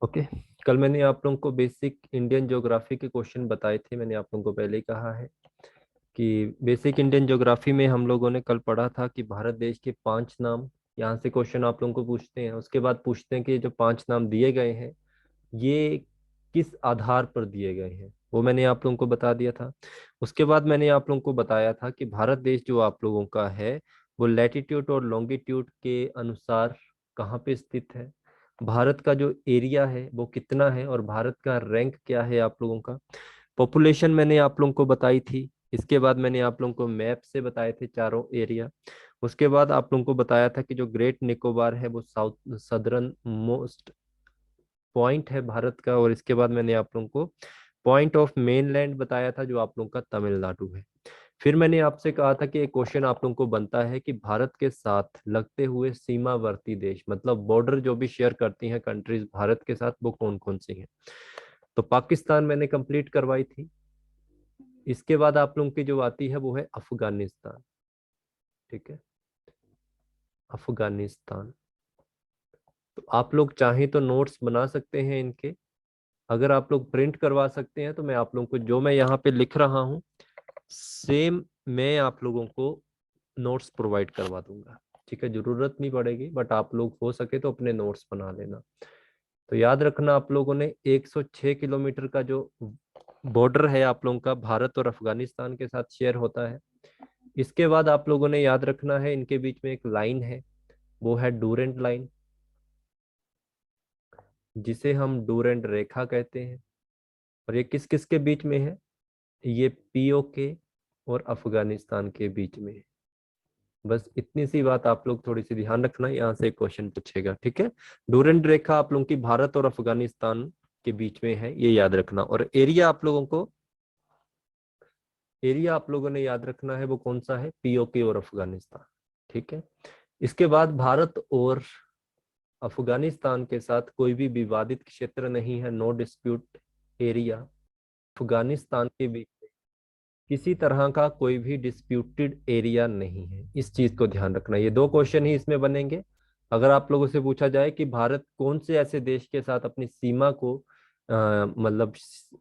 Okay. कल मैंने आप लोगों को बेसिक इंडियन ज्योग्राफी के क्वेश्चन बताए थे। मैंने आप लोगों को पहले ही कहा है कि बेसिक इंडियन ज्योग्राफी में हम लोगों ने कल पढ़ा था कि भारत देश के 5 नाम। यहाँ से क्वेश्चन आप लोगों को पूछते हैं, उसके बाद पूछते हैं कि जो 5 नाम दिए गए हैं ये किस आधार पर दिए गए हैं, वो मैंने आप लोगों को बता दिया था। उसके बाद मैंने आप लोगों को बताया था कि भारत देश जो आप लोगों का है वो लैटिट्यूड और लॉन्गिट्यूड के अनुसार कहाँ पे स्थित है, भारत का जो एरिया है वो कितना है और भारत का रैंक क्या है आप लोगों का। पॉपुलेशन मैंने आप लोगों को बताई थी। इसके बाद मैंने आप लोगों को मैप से बताए थे चारों एरिया। उसके बाद आप लोगों को बताया था कि जो ग्रेट निकोबार है वो साउथ सदर्न मोस्ट पॉइंट है भारत का। और इसके बाद मैंने आप लोगों को पॉइंट ऑफ मेनलैंड बताया था जो आप लोगों का तमिलनाडु है। फिर मैंने आपसे कहा था कि एक क्वेश्चन आप लोगों को बनता है कि भारत के साथ लगते हुए सीमावर्ती देश मतलब बॉर्डर जो भी शेयर करती हैं कंट्रीज भारत के साथ वो कौन कौन सी हैं। तो पाकिस्तान मैंने कंप्लीट करवाई थी। इसके बाद आप लोगों की जो आती है वो है अफगानिस्तान। ठीक है, अफगानिस्तान। तो आप लोग चाहें तो नोट्स बना सकते हैं इनके। अगर आप लोग प्रिंट करवा सकते हैं तो मैं आप लोगों को जो मैं यहाँ पे लिख रहा हूँ सेम मैं आप लोगों को नोट्स प्रोवाइड करवा दूंगा। ठीक है, जरूरत नहीं पड़ेगी बट आप लोग हो सके तो अपने नोट्स बना लेना। तो याद रखना आप लोगों ने 106 किलोमीटर का जो बॉर्डर है आप लोगों का भारत और अफगानिस्तान के साथ शेयर होता है। इसके बाद आप लोगों ने याद रखना है इनके बीच में एक लाइन है, वो है डूरेंट लाइन, जिसे हम डूरेंट रेखा कहते हैं। और ये किस किस के बीच में है, ये पीओके और अफगानिस्तान के बीच में है। बस इतनी सी बात आप लोग थोड़ी सी ध्यान रखना, यहाँ से क्वेश्चन पूछेगा। ठीक है, डूरेंट रेखा आप लोगों की भारत और अफगानिस्तान के बीच में है, ये याद रखना। और एरिया आप लोगों ने याद रखना है वो कौन सा है, पीओके और अफगानिस्तान। ठीक है, इसके बाद भारत और अफगानिस्तान के साथ कोई भी विवादित क्षेत्र नहीं है, नो डिस्प्यूट एरिया। अफगानिस्तान के बीच किसी तरह का कोई भी डिस्प्यूटेड एरिया नहीं है, इस चीज को ध्यान रखना। ये 2 क्वेश्चन ही इसमें बनेंगे। अगर आप लोगों से पूछा जाए कि भारत कौन से ऐसे देश के साथ अपनी सीमा को मतलब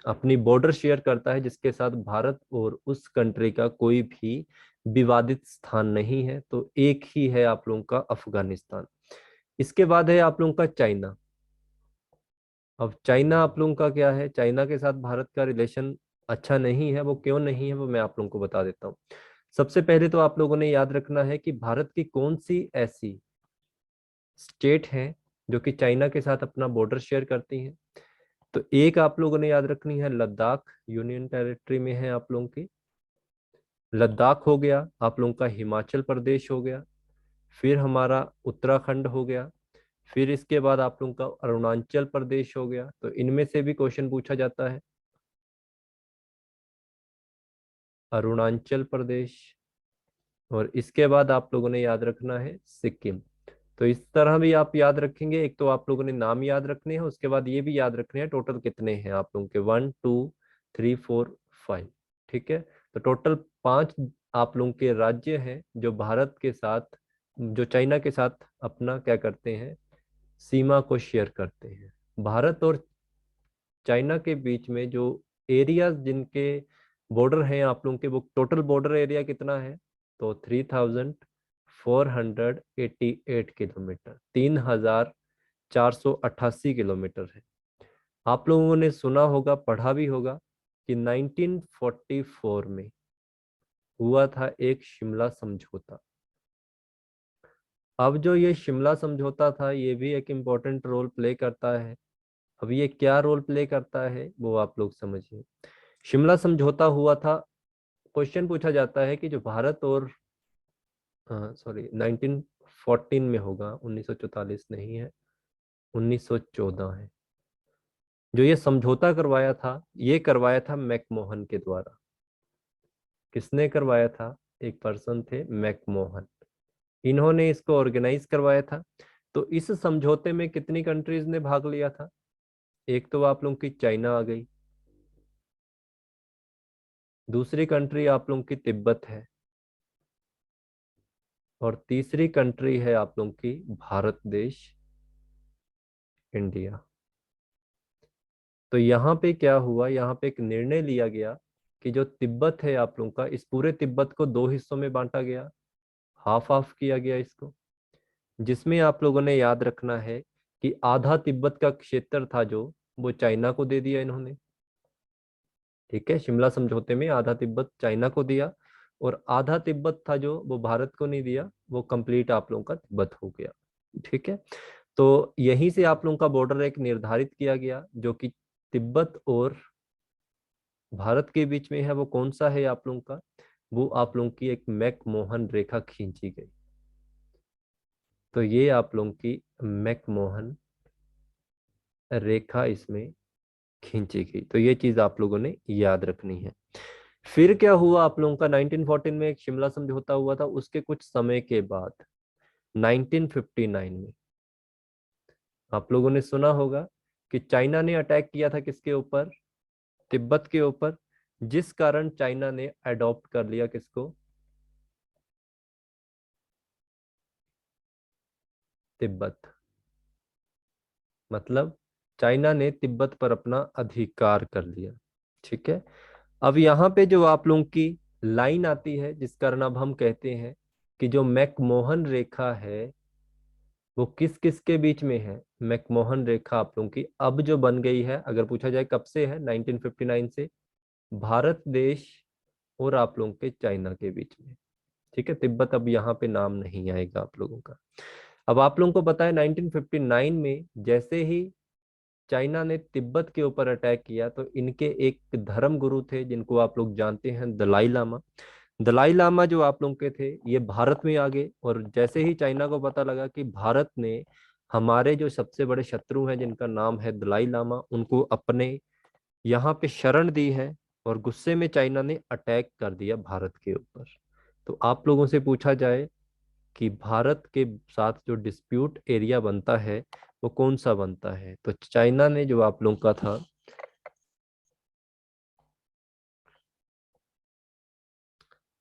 अपनी बॉर्डर शेयर करता है जिसके साथ भारत और उस कंट्री का कोई भी विवादित स्थान नहीं है, तो एक ही है आप लोगों का अफगानिस्तान। इसके बाद है आप लोगों का चाइना। अब चाइना आप लोगों का क्या है, चाइना के साथ भारत का रिलेशन अच्छा नहीं है। वो क्यों नहीं है वो मैं आप लोगों को बता देता हूँ। सबसे पहले तो आप लोगों ने याद रखना है कि भारत की कौन सी ऐसी स्टेट है जो कि चाइना के साथ अपना बॉर्डर शेयर करती हैं। तो एक आप लोगों ने याद रखनी है लद्दाख, यूनियन टेरिटरी में है आप लोगों की। लद्दाख हो गया, आप लोगों का हिमाचल प्रदेश हो गया, फिर हमारा उत्तराखंड हो गया, फिर इसके बाद आप लोगों का अरुणाचल प्रदेश हो गया। तो इनमें से भी क्वेश्चन पूछा जाता है, अरुणाचल प्रदेश। और इसके बाद आप लोगों ने याद रखना है सिक्किम। तो इस तरह भी आप याद रखेंगे, एक तो आप लोगों ने नाम याद रखने हैं, उसके बाद ये भी याद रखने हैं टोटल कितने हैं आप लोगों के, 1 2 3 4 5। ठीक है, तो टोटल 5 आप लोगों के राज्य हैं जो भारत के साथ, जो चाइना के साथ अपना क्या करते हैं, सीमा को शेयर करते हैं। भारत और चाइना के बीच में जो एरिया जिनके बॉर्डर हैं आप लोगों के, वो टोटल बॉर्डर एरिया कितना है, तो 3488 किलोमीटर, 3488 किलोमीटर है। आप लोगों ने सुना होगा, पढ़ा भी होगा कि 1944 में हुआ था एक शिमला समझौता। अब जो ये शिमला समझौता था ये भी एक इम्पोर्टेंट रोल प्ले करता है। अब ये क्या रोल प्ले करता है वो आप लोग समझिए। शिमला समझौता हुआ था, क्वेश्चन पूछा जाता है कि जो भारत और सॉरी 1914 में होगा, 1944 नहीं है, 1914 है। जो ये समझौता करवाया था ये करवाया था मैकमोहन के द्वारा। किसने करवाया था, एक पर्सन थे मैकमोहन, इन्होंने इसको ऑर्गेनाइज करवाया था। तो इस समझौते में कितनी कंट्रीज ने भाग लिया था, एक तो आप लोगों की चाइना आ गई, दूसरी कंट्री आप लोगों की तिब्बत है, और तीसरी कंट्री है आप लोगों की भारत देश, इंडिया। तो यहाँ पे क्या हुआ, यहाँ पे एक निर्णय लिया गया कि जो तिब्बत है आप लोगों का, इस पूरे तिब्बत को दो हिस्सों में बांटा गया, हाफ हाफ किया गया इसको, जिसमें आप लोगों ने याद रखना है कि आधा तिब्बत का क्षेत्र था जो, वो चाइना को दे दिया इन्होंने। ठीक है, शिमला समझौते में आधा तिब्बत चाइना को दिया, और आधा तिब्बत था जो, वो भारत को नहीं दिया, वो कंप्लीट आप लोगों का तिब्बत हो गया। ठीक है, तो यहीं से आप लोगों का बॉर्डर एक निर्धारित किया गया, जो कि तिब्बत और भारत के बीच में है। वो कौन सा है आप लोगों का, वो आप लोगों की एक मैकमोहन रेखा खींची गई। तो ये आप लोगों की मैकमोहन रेखा इसमें खींची गई। तो ये चीज आप लोगों ने याद रखनी है। फिर क्या हुआ आप लोगों का, 1914 में एक शिमला समझौता हुआ था, उसके कुछ समय के बाद 1959 में आप लोगों ने सुना होगा कि चाइना ने अटैक किया था किसके ऊपर, तिब्बत के ऊपर, जिस कारण चाइना ने अडॉप्ट कर लिया किसको, तिब्बत। मतलब चाइना ने तिब्बत पर अपना अधिकार कर लिया। ठीक है, अब यहाँ पे जो आप लोगों की लाइन आती है, जिस कारण अब हम कहते हैं कि जो मैकमोहन रेखा है वो किस किस के बीच में है। मैकमोहन रेखा आप लोगों की अब जो बन गई है, अगर पूछा जाए कब से है, 1959 से, भारत देश और आप लोगों के चाइना के बीच में। ठीक है, तिब्बत अब यहाँ पे नाम नहीं आएगा आप लोगों का। अब आप लोगों को पता है 1959 में जैसे ही चाइना ने तिब्बत के ऊपर अटैक किया, तो इनके एक धर्म गुरु थे जिनको आप लोग जानते हैं, दलाई लामा। दलाई लामा जो आप लोगों के थे, ये भारत में आ गए, और जैसे ही चाइना को पता लगा कि भारत ने हमारे जो सबसे बड़े शत्रु हैं जिनका नाम है दलाई लामा, उनको अपने यहाँ पे शरण दी है, और गुस्से में चाइना ने अटैक कर दिया भारत के ऊपर। तो आप लोगों से पूछा जाए कि भारत के साथ जो डिस्प्यूट एरिया बनता है वो कौन सा बनता है, तो चाइना ने जो आप लोगों का था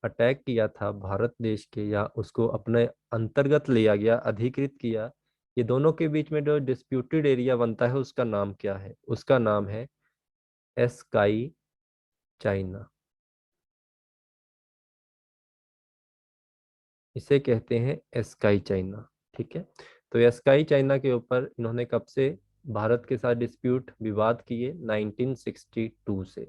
अटैक किया था भारत देश के, या उसको अपने अंतर्गत लिया गया, अधिकृत किया, ये दोनों के बीच में जो डिस्प्यूटेड एरिया बनता है उसका नाम क्या है, उसका नाम है एस्काई चाइना। इसे कहते हैं एस्काई चाइना। ठीक है, तो एस्काई चाइना के ऊपर इन्होंने कब से भारत के साथ डिस्प्यूट, विवाद किए, 1962 से।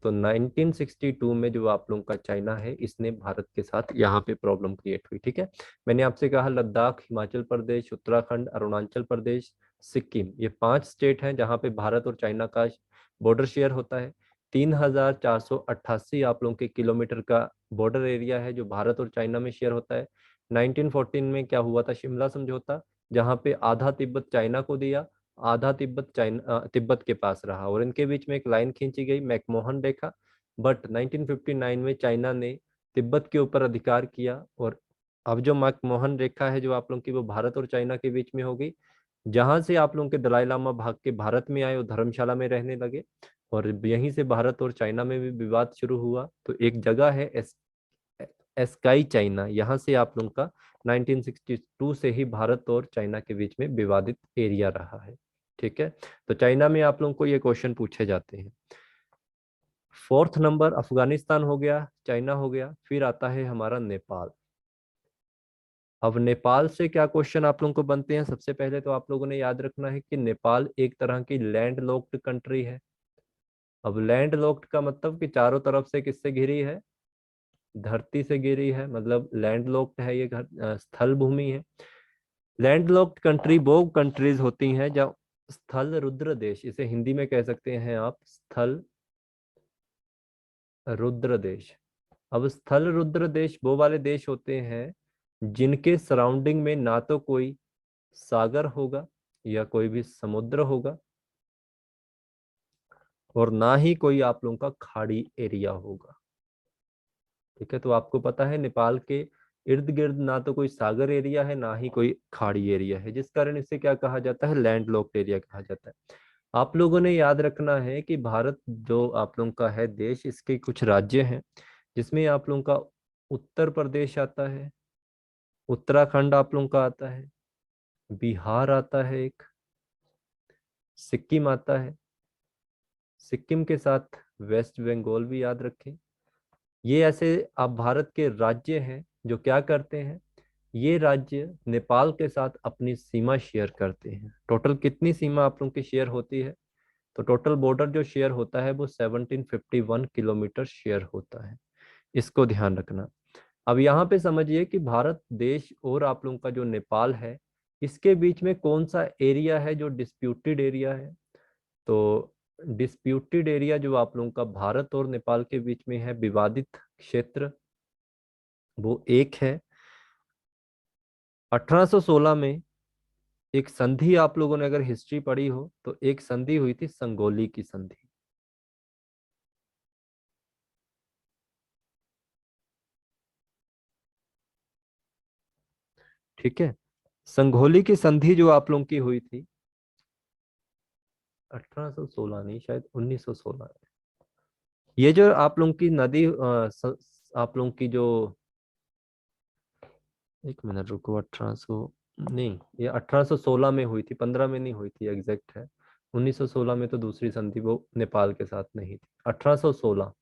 तो 1962 में जो आप लोगों का चाइना है, इसने भारत के साथ यहाँ पे प्रॉब्लम क्रिएट हुई। ठीक है, मैंने आपसे कहा लद्दाख, हिमाचल प्रदेश, उत्तराखंड, अरुणाचल प्रदेश, सिक्किम, ये 5 स्टेट हैं जहाँ पे भारत और चाइना का बॉर्डर शेयर होता है। 3488 आप लोगों के किलोमीटर का बॉर्डर एरिया है जो भारत और चाइना में शेयर होता है। 1914 में क्या हुआ था, शिमला समझौता, जहाँ पे आधा तिब्बत चाइना को दिया, आधा तिब्बत चाइना तिब्बत के पास रहा, और इनके बीच में एक लाइन खींची गई, मैकमोहन रेखा। बट 1959 में चाइना ने तिब्बत के ऊपर अधिकार किया, और अब जो मैकमोहन रेखा है जो आप लोगों की, वो भारत और चाइना के बीच में होगी। जहां से आप लोगों के दलाई लामा भाग के भारत में आए और धर्मशाला में रहने लगे, और यहीं से भारत और चाइना में भी विवाद शुरू हुआ। तो एक जगह है एस्काई चाइना, यहाँ से आप लोगों का 1962 से ही भारत और चाइना के बीच में विवादित एरिया रहा है। ठीक है, तो चाइना में आप लोगों को ये क्वेश्चन पूछे जाते हैं। फोर्थ नंबर अफगानिस्तान हो गया, चाइना हो गया, फिर आता है हमारा नेपाल। अब नेपाल से क्या क्वेश्चन आप लोगों को बनते हैं, सबसे पहले तो आप लोगों ने याद रखना है कि नेपाल एक तरह की लैंड लॉक्ड कंट्री है। अब लैंड लॉक्ड का मतलब कि चारों तरफ से किससे घिरी है, धरती से घिरी है, मतलब लैंड लॉक्ड है, ये स्थल भूमि है। लैंड लॉक्ड कंट्री वो कंट्रीज होती हैं जब स्थल रुद्र देश, इसे हिंदी में कह सकते हैं आप स्थल रुद्र देश। अब स्थल रुद्र देश वो वाले देश होते हैं जिनके सराउंडिंग में ना तो कोई सागर होगा या कोई भी समुद्र होगा, और ना ही कोई आप लोगों का खाड़ी एरिया होगा। ठीक है, तो आपको पता है नेपाल के इर्द गिर्द ना तो कोई सागर एरिया है, ना ही कोई खाड़ी एरिया है, जिस कारण इसे क्या कहा जाता है, लैंड लॉक्ड एरिया कहा जाता है। आप लोगों ने याद रखना है कि भारत जो आप लोगों का है देश, इसके कुछ राज्य हैं जिसमें आप लोगों का उत्तर प्रदेश आता है, उत्तराखंड आप लोगों का आता है, बिहार आता है, एक सिक्किम आता है, सिक्किम के साथ वेस्ट बंगाल भी याद रखें। ये ऐसे अब भारत के राज्य हैं जो क्या करते हैं, ये राज्य नेपाल के साथ अपनी सीमा शेयर करते हैं। टोटल कितनी सीमा आप लोगों की शेयर होती है, तो टोटल बॉर्डर जो शेयर होता है वो 1751 किलोमीटर शेयर होता है। इसको ध्यान रखना। अब यहाँ पे समझिए कि भारत देश और आप लोगों का जो नेपाल है, इसके बीच में कौन सा एरिया है जो डिस्प्यूटेड एरिया है। तो डिस्प्यूटेड एरिया जो आप लोगों का भारत और नेपाल के बीच में है, विवादित क्षेत्र, वो एक है 1816 में एक संधि, आप लोगों ने अगर हिस्ट्री पढ़ी हो तो एक संधि हुई थी, संगोली की संधि। ठीक है, संगोली की संधि जो आप लोगों की हुई थी 1816 नहीं, शायद 1916। ये जो आप लोगों की नदी आप लोगों की जो, एक मिनट रुको, 1800 नहीं, ये 1816 में हुई थी, 15 में नहीं हुई थी, एग्जैक्ट है 1916 में, तो दूसरी संधि वो नेपाल के साथ नहीं थी, 1816।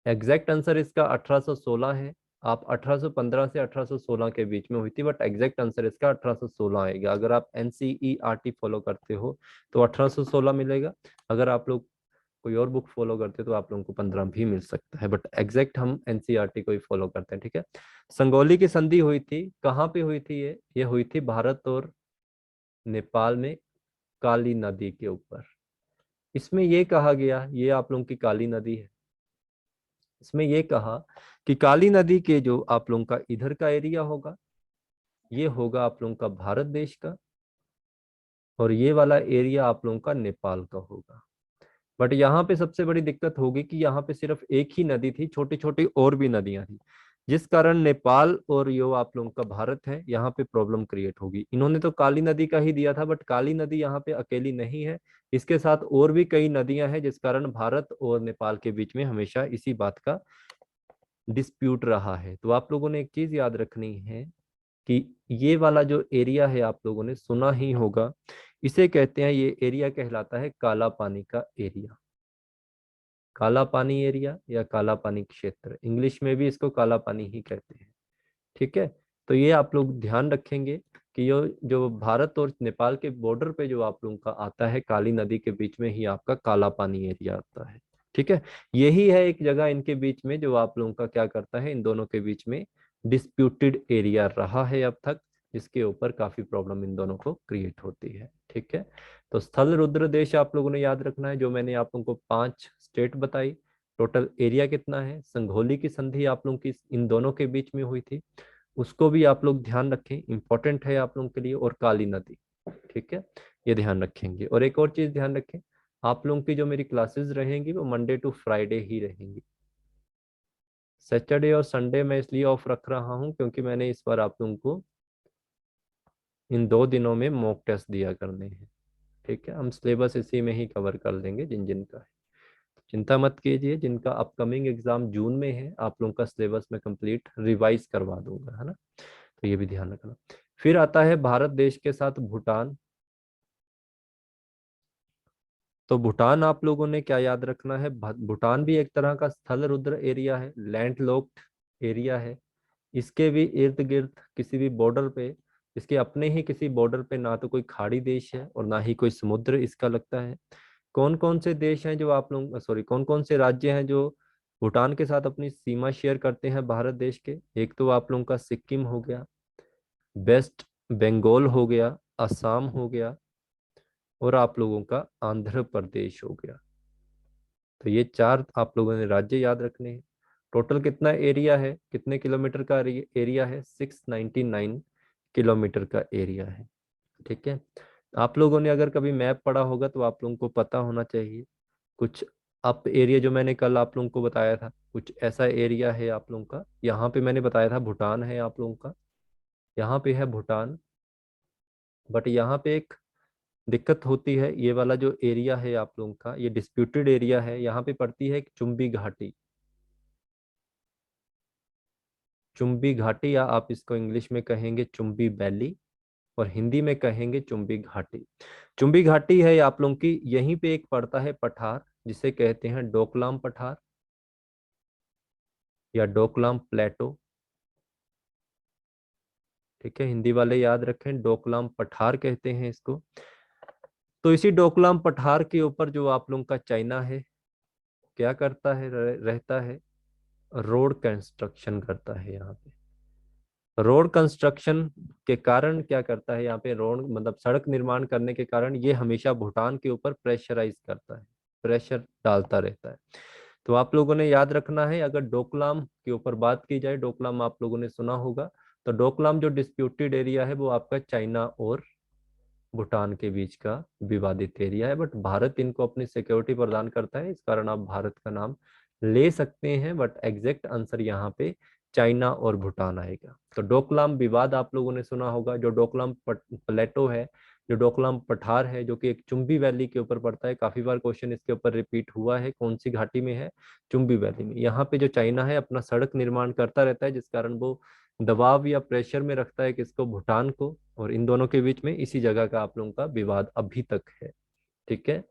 एग्जैक्ट आंसर इसका 1816 है। आप 1815 से 1816 के बीच में हुई थी, बट एग्जैक्ट आंसर इसका 1816 आएगा। अगर आप एनसीईआरटी फॉलो करते हो तो 1816 मिलेगा, अगर आप लोग कोई और बुक फॉलो करते हो तो आप लोगों को 15 भी मिल सकता है, बट एग्जैक्ट हम एनसीईआरटी को ही फॉलो करते हैं। ठीक है, संगोली की संधि हुई थी, कहाँ पे हुई थी ये हुई थी भारत और नेपाल में, काली नदी के ऊपर। इसमें ये कहा गया, ये आप लोगों की काली नदी है, इसमें ये कहा कि काली नदी के जो आप लोगों का इधर का एरिया होगा, ये होगा आप लोगों का भारत देश का, और ये वाला एरिया आप लोगों का नेपाल का होगा। बट यहाँ पे सबसे बड़ी दिक्कत होगी कि यहाँ पे सिर्फ एक ही नदी थी, छोटी छोटी और भी नदियां थी, जिस कारण नेपाल और यो आप लोगों का भारत है, यहाँ पे प्रॉब्लम क्रिएट होगी। इन्होंने तो काली नदी का ही दिया था, बट काली नदी यहाँ पे अकेली नहीं है, इसके साथ और भी कई नदियां हैं, जिस कारण भारत और नेपाल के बीच में हमेशा इसी बात का डिस्प्यूट रहा है। तो आप लोगों ने एक चीज याद रखनी है कि ये वाला जो एरिया है, आप लोगों ने सुना ही होगा, इसे कहते हैं, ये एरिया कहलाता है काला पानी का एरिया। काला पानी एरिया या काला पानी क्षेत्र, इंग्लिश में भी इसको काला पानी ही कहते हैं। ठीक है, तो ये आप लोग ध्यान रखेंगे कि ये जो भारत और नेपाल के बॉर्डर पे जो आप लोगों का आता है, काली नदी के बीच में ही आपका काला पानी एरिया आता है। ठीक है, यही है एक जगह इनके बीच में जो आप लोगों का क्या करता है, इन दोनों के बीच में डिस्प्यूटेड एरिया रहा है अब तक, जिसके ऊपर काफी प्रॉब्लम इन दोनों को क्रिएट होती है। ठीक है, तो स्थल रुद्र देश आप लोगों ने याद रखना है, जो मैंने आप लोगों को 5 स्टेट बताई। टोटल एरिया कितना है, संघोली की संधि आप लोगों की इन दोनों के बीच में हुई थी, उसको भी आप लोग ध्यान रखें, इंपॉर्टेंट है आप लोगों के लिए, और काली नदी। ठीक है, ये ध्यान रखेंगे। और एक और चीज ध्यान रखें, आप लोगों की जो मेरी क्लासेस रहेंगी वो मंडे टू फ्राइडे ही रहेंगी। सैटरडे और संडे मैं इसलिए ऑफ रख रहा हूँ क्योंकि मैंने इस बार आप लोगों को इन 2 दिनों में मॉक टेस्ट दिया करने हैं। ठीक है, हम सिलेबस इसी में ही कवर कर लेंगे जिन जिन का है। चिंता मत कीजिए, जिनका अपकमिंग एग्जाम जून में है, आप लोगों का सिलेबस में कंप्लीट रिवाइज करवा दूंगा, है ना। तो ये भी ध्यान रखना। फिर आता है भारत देश के साथ भूटान। तो भूटान आप लोगों ने क्या याद रखना है, भूटान भी एक तरह का स्थल रुद्र एरिया है, लैंड लॉक्ड एरिया है। इसके भी इर्द गिर्द किसी भी बॉर्डर पे, इसके अपने ही किसी बॉर्डर पे ना तो कोई खाड़ी देश है और ना ही कोई समुद्र इसका लगता है। कौन कौन से देश हैं जो आप लोग, सॉरी, कौन कौन से राज्य हैं जो भूटान के साथ अपनी सीमा शेयर करते हैं भारत देश के, एक तो आप लोगों का सिक्किम हो गया, वेस्ट बंगाल हो गया, असम हो गया, और आप लोगों का आंध्र प्रदेश हो गया। तो ये 4 आप लोगों ने राज्य याद रखने हैं। टोटल कितना एरिया है, कितने किलोमीटर का एरिया है, 699 किलोमीटर का एरिया है। ठीक है, आप लोगों ने अगर कभी मैप पढ़ा होगा तो आप लोगों को पता होना चाहिए, कुछ अप एरिया जो मैंने कल आप लोगों को बताया था, कुछ ऐसा एरिया है आप लोगों का। यहाँ पे मैंने बताया था भूटान है आप लोगों का, यहाँ पे है भूटान, बट यहाँ पे एक दिक्कत होती है, ये वाला जो एरिया है आप लोगों का, ये डिस्प्यूटेड एरिया है, यहाँ पे पड़ती है एक चुंबी घाटी। चुंबी घाटी, या आप इसको इंग्लिश में कहेंगे चुंबी वैली। और हिंदी में कहेंगे चुंबी घाटी। चुंबी घाटी है आप लोगों की, यहीं पे एक पड़ता है पठार जिसे कहते हैं डोकलाम पठार या डोकलाम प्लेटो। ठीक है, हिंदी वाले याद रखें, डोकलाम पठार कहते हैं इसको। तो इसी डोकलाम पठार के ऊपर जो आप लोगों का चाइना है क्या करता है, रहता है, रोड कंस्ट्रक्शन करता है यहाँ पे। रोड कंस्ट्रक्शन के कारण क्या करता है यहाँ पे, रोड मतलब सड़क निर्माण करने के कारण ये हमेशा भूटान के ऊपर प्रेशराइज करता है, प्रेशर डालता रहता है। तो आप लोगों ने याद रखना है, अगर डोकलाम के ऊपर बात की जाए, डोकलाम आप लोगों ने सुना होगा, तो डोकलाम जो डिस्प्यूटेड एरिया है वो आपका चाइना और भूटान के बीच का विवादित एरिया है, बट भारत इनको अपनी सिक्योरिटी प्रदान करता है, इस कारण आप भारत का नाम ले सकते हैं, बट एग्जैक्ट आंसर यहाँ पे चाइना और भूटान आएगा। तो डोकलाम विवाद आप लोगों ने सुना होगा, जो डोकलाम प्लेटो है, जो डोकलाम पठार है, जो कि एक चुंबी वैली के ऊपर पड़ता है, काफी बार क्वेश्चन इसके ऊपर रिपीट हुआ है, कौन सी घाटी में है, चुंबी वैली में। यहाँ पे जो चाइना है अपना सड़क निर्माण करता रहता है, जिस कारण वो दबाव या प्रेशर में रखता है किसको, भूटान को, और इन दोनों के बीच में इसी जगह का आप लोगों का विवाद अभी तक है। ठीक है,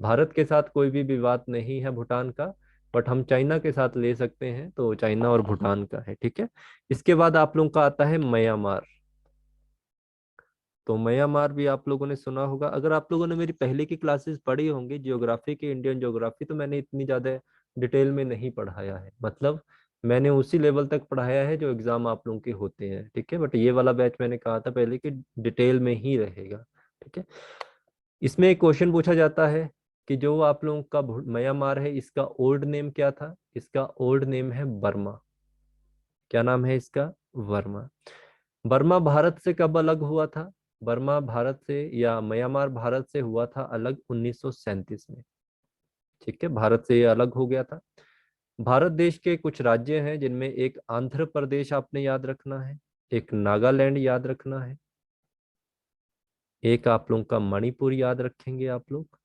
भारत के साथ कोई भी विवाद नहीं है भूटान का, बट हम चाइना के साथ ले सकते हैं, तो चाइना और भूटान का है। ठीक है, इसके बाद आप लोगों का आता है म्यांमार। तो म्यांमार भी आप लोगों ने सुना होगा, अगर आप लोगों ने मेरी पहले की क्लासेस पढ़ी होंगी ज्योग्राफी की, इंडियन ज्योग्राफी, तो मैंने इतनी ज्यादा डिटेल में नहीं पढ़ाया है, मतलब मैंने उसी लेवल तक पढ़ाया है जो एग्जाम आप लोगों के होते हैं। ठीक है, बट ये वाला बैच मैंने कहा था पहले कि डिटेल में ही रहेगा। ठीक है, इसमें एक क्वेश्चन पूछा जाता है कि जो आप लोगों का म्यांमार है, इसका ओल्ड नेम क्या था, इसका ओल्ड नेम है बर्मा। क्या नाम है इसका, बर्मा। बर्मा भारत से कब अलग हुआ था, बर्मा भारत से या म्यांमार भारत से हुआ था अलग 1937 में। ठीक है, भारत से ये अलग हो गया था। भारत देश के कुछ राज्य हैं जिनमें एक आंध्र प्रदेश आपने याद रखना है, एक नागालैंड याद रखना है, एक आप लोगों का मणिपुर याद रखेंगे आप लोग,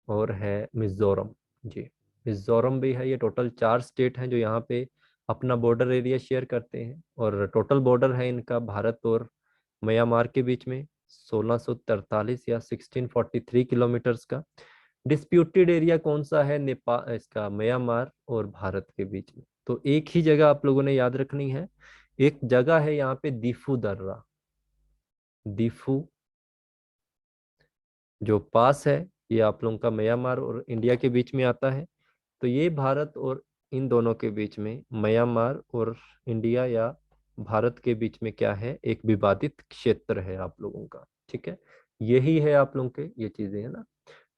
और है मिजोरम। जी, मिजोरम भी है। ये टोटल 4 स्टेट हैं जो यहाँ पे अपना बॉर्डर एरिया शेयर करते हैं, और टोटल बॉर्डर है इनका भारत और म्यांमार के बीच में 1643 या 1643 किलोमीटर्स का। डिस्प्यूटेड एरिया कौन सा है, नेपाल, इसका म्यांमार और भारत के बीच में। तो एक ही जगह आप लोगों ने याद रखनी है, एक जगह है यहाँ पे दीफू दर्रा, दीफू जो पास है, ये आप लोगों का म्यांमार और इंडिया के बीच में आता है। तो ये भारत और इन दोनों के बीच में, म्यांमार और इंडिया या भारत के बीच में क्या है, एक विवादित क्षेत्र है आप लोगों का। ठीक है, यही है आप लोगों के, ये चीजें है ना।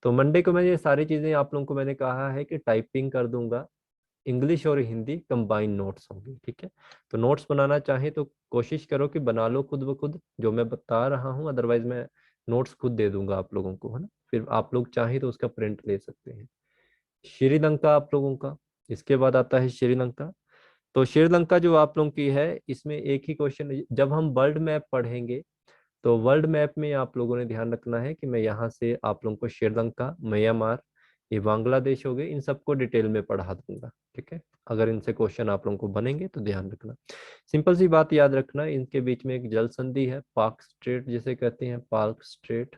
तो मंडे को मैं ये सारी चीजें आप लोगों को मैंने कहा है कि टाइपिंग कर दूंगा, इंग्लिश और हिंदी कंबाइन नोट्स होंगे। ठीक है, तो नोट्स बनाना चाहे तो कोशिश करो कि बना लो खुद ब खुद जो मैं बता रहा हूँ, अदरवाइज मैं नोट्स खुद दे दूंगा आप लोगों को, है ना, फिर आप लोग चाहे तो उसका प्रिंट ले सकते हैं। श्रीलंका आप लोगों का, इसके बाद आता है श्रीलंका। तो श्रीलंका जो आप लोगों की है, इसमें एक ही क्वेश्चन, जब हम वर्ल्ड मैप पढ़ेंगे तो वर्ल्ड मैप में आप लोगों ने ध्यान रखना है कि मैं यहाँ से आप लोगों को श्रीलंका, म्यांमार, ये बांग्लादेश हो गए, इन सबको डिटेल में पढ़ा दूंगा। ठीक है, अगर इनसे क्वेश्चन आप लोगों को बनेंगे तो ध्यान रखना। सिंपल सी बात याद रखना, इनके बीच में एक जल संधि है, पार्क स्ट्रेट जिसे कहते हैं, पार्क स्ट्रेट।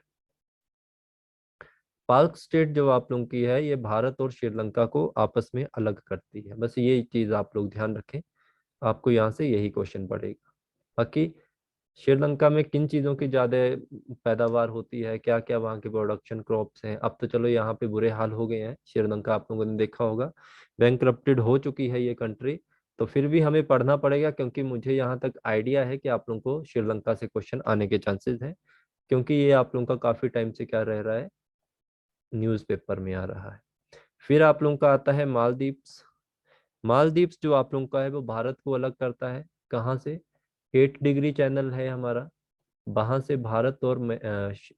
पार्क स्टेट जो आप लोगों की है, ये भारत और श्रीलंका को आपस में अलग करती है, बस ये चीज आप लोग ध्यान रखें, आपको यहाँ से यही क्वेश्चन पड़ेगा। बाकी श्रीलंका में किन चीजों की ज्यादा पैदावार होती है, क्या क्या वहाँ के प्रोडक्शन क्रॉप्स हैं, अब तो चलो यहाँ पे बुरे हाल हो गए हैं श्रीलंका, आप लोगों ने देखा होगा बैंकरप्टेड हो चुकी है ये कंट्री। तो फिर भी हमें पढ़ना पड़ेगा, क्योंकि मुझे यहाँ तक आइडिया है कि आप लोगों को श्रीलंका से क्वेश्चन आने के चांसेस हैं, क्योंकि ये आप लोगों का काफी टाइम से क्या रह रहा है, न्यूज़पेपर में आ रहा है। फिर आप लोगों का आता है मालदीव्स। मालदीव्स जो आप लोगों का है वो भारत को अलग करता है, कहाँ से, 8 डिग्री चैनल है हमारा, वहां से भारत और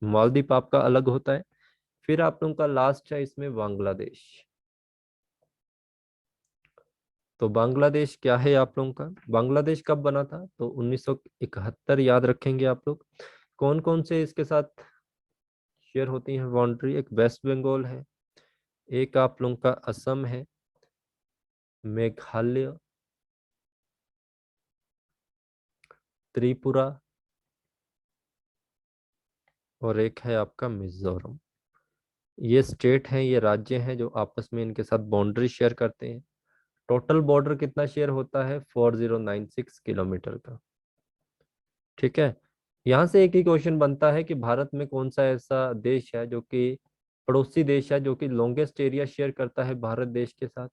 मालदीव आपका अलग होता है। फिर आप लोगों का लास्ट है इसमें बांग्लादेश। तो बांग्लादेश क्या है आप लोगों का, बांग्लादेश कब बना था, तो 1971 याद रखेंगे आप लोग। कौन कौन से इसके साथ शेयर होती है बाउंड्री, एक वेस्ट बंगाल है, एक आप लोगों का असम है, मेघालय, त्रिपुरा और एक है आपका मिजोरम। ये स्टेट हैं, ये राज्य हैं जो आपस में इनके साथ बाउंड्री शेयर करते हैं। टोटल बॉर्डर कितना शेयर होता है? 4096 किलोमीटर का। ठीक है। यहाँ से एक ही क्वेश्चन बनता है कि भारत में कौन सा ऐसा देश है जो कि पड़ोसी देश है जो कि लॉन्गेस्ट एरिया शेयर करता है भारत देश के साथ।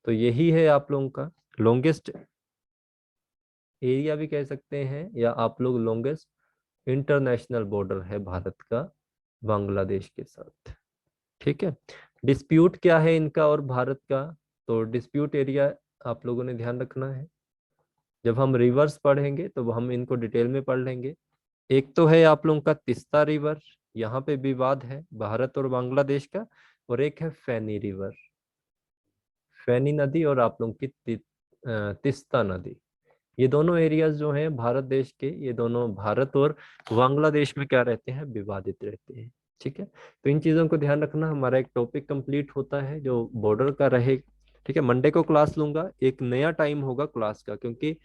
तो यही है आप लोगों का लॉन्गेस्ट एरिया भी कह सकते हैं, या आप लोग लॉन्गेस्ट इंटरनेशनल बॉर्डर है भारत का बांग्लादेश के साथ। ठीक है। डिस्प्यूट क्या है इनका और भारत का? तो डिस्प्यूट एरिया आप लोगों ने ध्यान रखना है, जब हम रिवर्स पढ़ेंगे तो हम इनको डिटेल में पढ़ लेंगे। एक तो है आप लोगों का तिस्ता रिवर, यहाँ पे विवाद है भारत और बांग्लादेश का। और एक है फैनी रिवर, फैनी नदी, और आप लोगों की तिस्ता नदी। ये दोनों एरियाज जो हैं भारत देश के, ये दोनों भारत और बांग्लादेश में क्या रहते हैं? विवादित रहते हैं। ठीक है। तो इन चीजों को ध्यान रखना। हमारा एक टॉपिक कंप्लीट होता है जो बॉर्डर का रहे। ठीक है। मंडे को क्लास लूंगा, एक नया टाइम होगा क्लास का, क्योंकि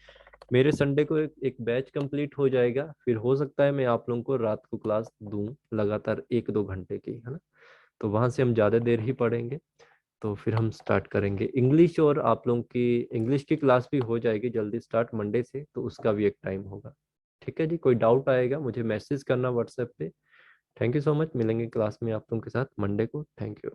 मेरे संडे को एक बैच कंप्लीट हो जाएगा। फिर हो सकता है मैं आप लोगों को रात को क्लास दूं लगातार 1-2 घंटे की, है ना। तो वहां से हम ज्यादा देर ही पढ़ेंगे। तो फिर हम स्टार्ट करेंगे इंग्लिश, और आप लोगों की इंग्लिश की क्लास भी हो जाएगी जल्दी स्टार्ट मंडे से, तो उसका भी एक टाइम होगा। ठीक है जी। कोई डाउट आएगा मुझे मैसेज करना व्हाट्सएप पे। Thank you so much. मिलेंगे क्लास में आप लोगों के साथ मंडे को। Thank you.